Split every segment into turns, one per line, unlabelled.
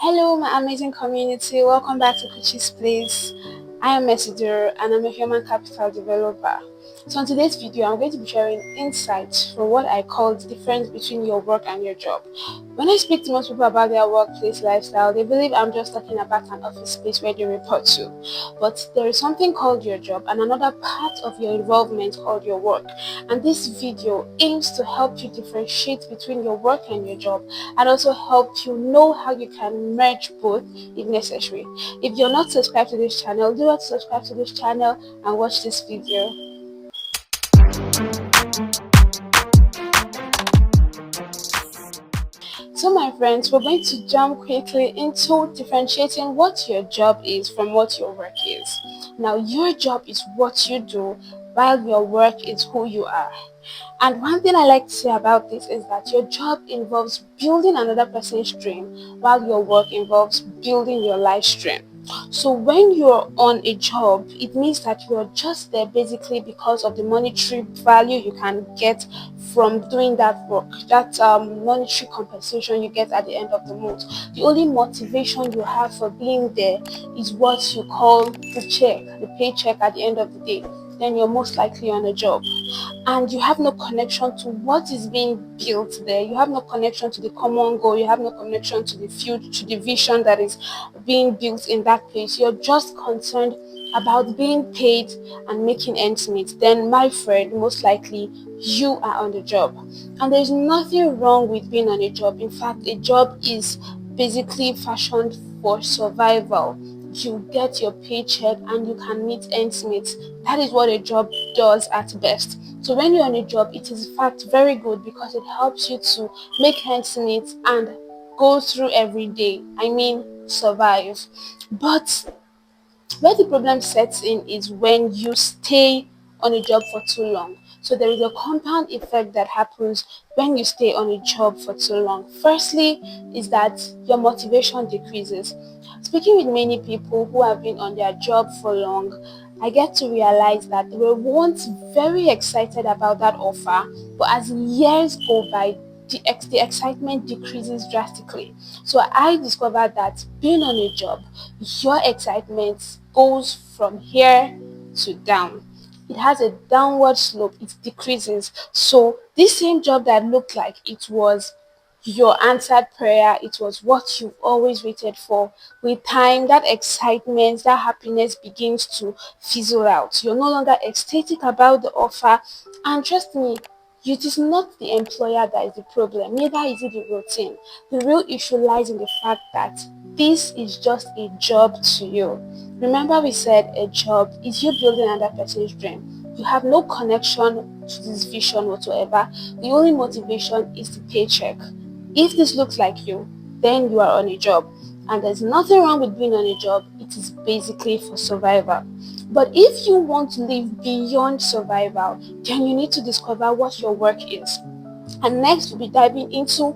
Hello, my amazing community. Welcome back to Kuchi's Place. I am Messenger and I'm a human capital developer. So, in today's video, I'm going to be sharing insights from what I call the difference between your work and your job. When I speak to most people about their workplace lifestyle, they believe I'm just talking about an office space where they report to. But there is something called your job and another part of your involvement called your work. And this video aims to help you differentiate between your work and your job and also help you know how you can merge both if necessary. If you're not subscribed to this channel, do not subscribe to this channel and watch this video. So my friends, we're going to jump quickly into differentiating what your job is from what your work is. Now, your job is what you do while your work is who you are. And one thing I like to say about this is that your job involves building another person's dream while your work involves building your life stream. So when you're on a job, it means that you're just there basically because of the monetary value you can get from doing that work, that monetary compensation you get at the end of the month. The only motivation you have for being there is what you call the check, the paycheck at the end of the day. Then you're most likely on a job and you have no connection to what is being built there. You have no connection to the common goal. You have no connection to the future, to the vision that is being built in that place. You're just concerned about being paid and making ends meet. Then, my friend, most likely you are on the job. And there's nothing wrong with being on a job. In fact, a job is basically fashioned for survival. You get your paycheck and you can meet ends meet. That is what a job does at best. So when you're on a job, it is in fact very good because it helps you to make ends meet and go through every day. I mean, survive. But where the problem sets in is when you stay on a job for too long. So there is a compound effect that happens when you stay on a job for too long. Firstly, is that your motivation decreases. Speaking with many people who have been on their job for long, I get to realize that they were once very excited about that offer, but as years go by, the excitement decreases drastically. So I discovered that being on a job, your excitement goes from here to down. It has a downward slope, it decreases. So this same job that looked like it was your answered prayer, it was what you've always waited for. With time, that excitement, that happiness begins to fizzle out. You're no longer ecstatic about the offer, and trust me, it is not the employer that is the problem, neither is it the routine. The real issue lies in the fact that this is just a job to you. Remember, we said a job is you building another person's dream. You have no connection to this vision whatsoever. The only motivation is the paycheck. If this looks like you, then you are on a job. And there's nothing wrong with being on a job, it is basically for survival. But if you want to live beyond survival, then you need to discover what your work is. And next, we'll be diving into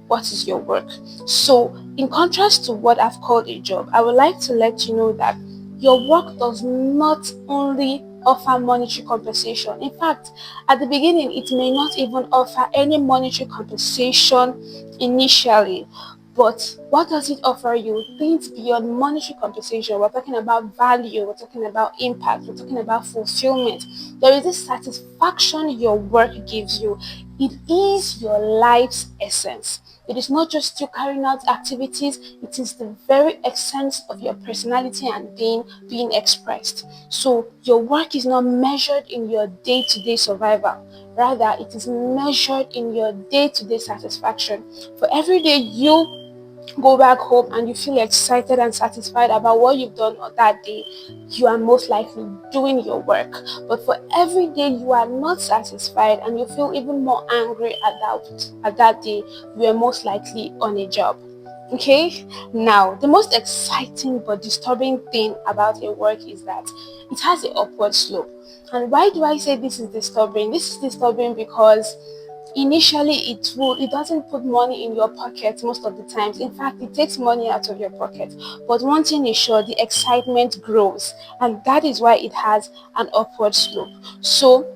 what is your work. So, in contrast to what I've called a job, I would like to let you know that your work does not only offer monetary compensation. In fact, at the beginning, it may not even offer any monetary compensation initially. But what does it offer you? Things beyond monetary compensation. We're talking about value, we're talking about impact, we're talking about fulfillment. There is this satisfaction your work gives you. It is your life's essence. It is not just you carrying out activities, it is the very essence of your personality and being expressed. So your work is not measured in your day-to-day survival. Rather, it is measured in your day-to-day satisfaction. For every day you go back home and you feel excited and satisfied about what you've done on that day, you are most likely doing your work. But for every day you are not satisfied and you feel even more angry at that day, you are most likely on a job. Okay, now the most exciting but disturbing thing about a work is that it has an upward slope. And why do I say this is disturbing? This is disturbing because initially it doesn't put money in your pocket most of the times. In fact, it takes money out of your pocket. But one thing is sure, the excitement grows, and that is why it has an upward slope. So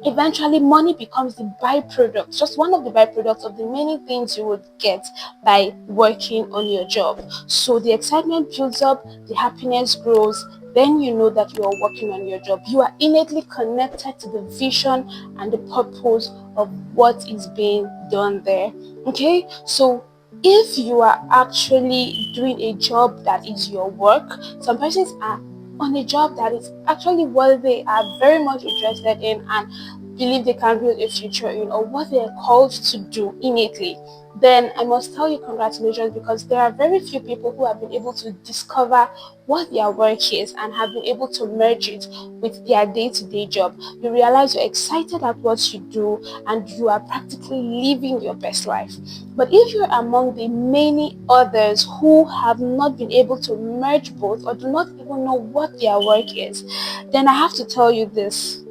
Eventually money becomes the byproduct, just one of the byproducts of the many things you would get by working on your job. So the excitement builds up, the happiness grows, then you know that you are working on your job. You are innately connected to the vision and the purpose of what is being done there. Okay, so if you are actually doing a job that is your work, some persons are on a job that is actually what they are very much interested in and believe they can build a future in, or what they are called to do innately, then I must tell you congratulations, because there are very few people who have been able to discover what their work is and have been able to merge it with their day-to-day job. You realize you're excited at what you do and you are practically living your best life. But if you're among the many others who have not been able to merge both or do not even know what their work is, then I have to tell you this: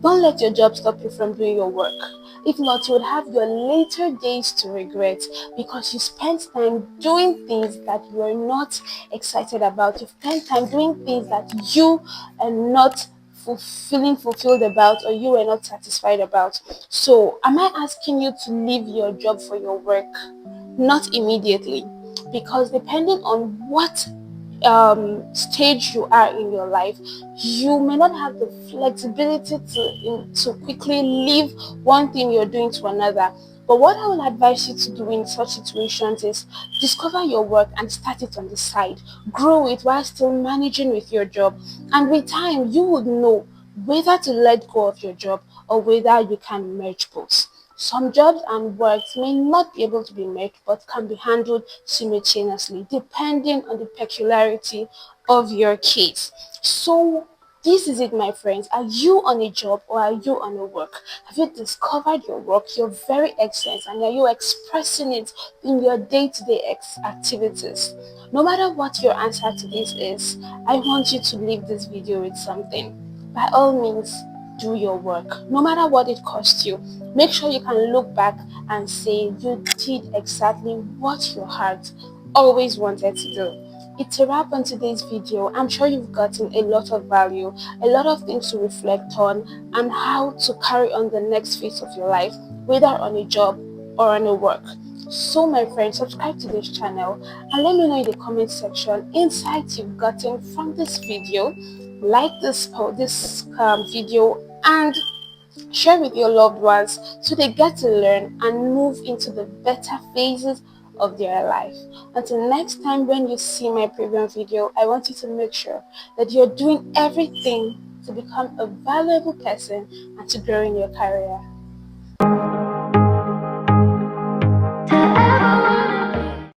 don't let your job stop you from doing your work. If not, you would have your later days to regret, because you spent time doing things that you are not excited about. You spent time doing things that you are not feeling fulfilled about, or you are not satisfied about. So, am I asking you to leave your job for your work? Not immediately, because depending on what stage you are in your life, you may not have the flexibility to quickly leave one thing you're doing to another. But what I will advise you to do in such situations is discover your work and start it on the side. Grow it while still managing with your job. And with time, you would know whether to let go of your job or whether you can merge both. Some jobs and works may not be able to be merged but can be handled simultaneously depending on the peculiarity of your case. So this is it, my friends. Are you on a job or are you on a work? Have you discovered your work, your very excellence, and are you expressing it in your day-to-day activities? No matter what your answer to this is, I want you to leave this video with something. By all means, do your work, no matter what it costs you. Make sure you can look back and say you did exactly what your heart always wanted to do. It's a wrap on today's video. I'm sure you've gotten a lot of value, a lot of things to reflect on, and how to carry on the next phase of your life, whether on a job or on a work. So my friends, subscribe to this channel and let me know in the comment section insights you've gotten from this video. Like this video and share with your loved ones so they get to learn and move into the better phases of their life. Until next time, when you see my previous video, I want you to make sure that you're doing everything to become a valuable person and to grow in your career.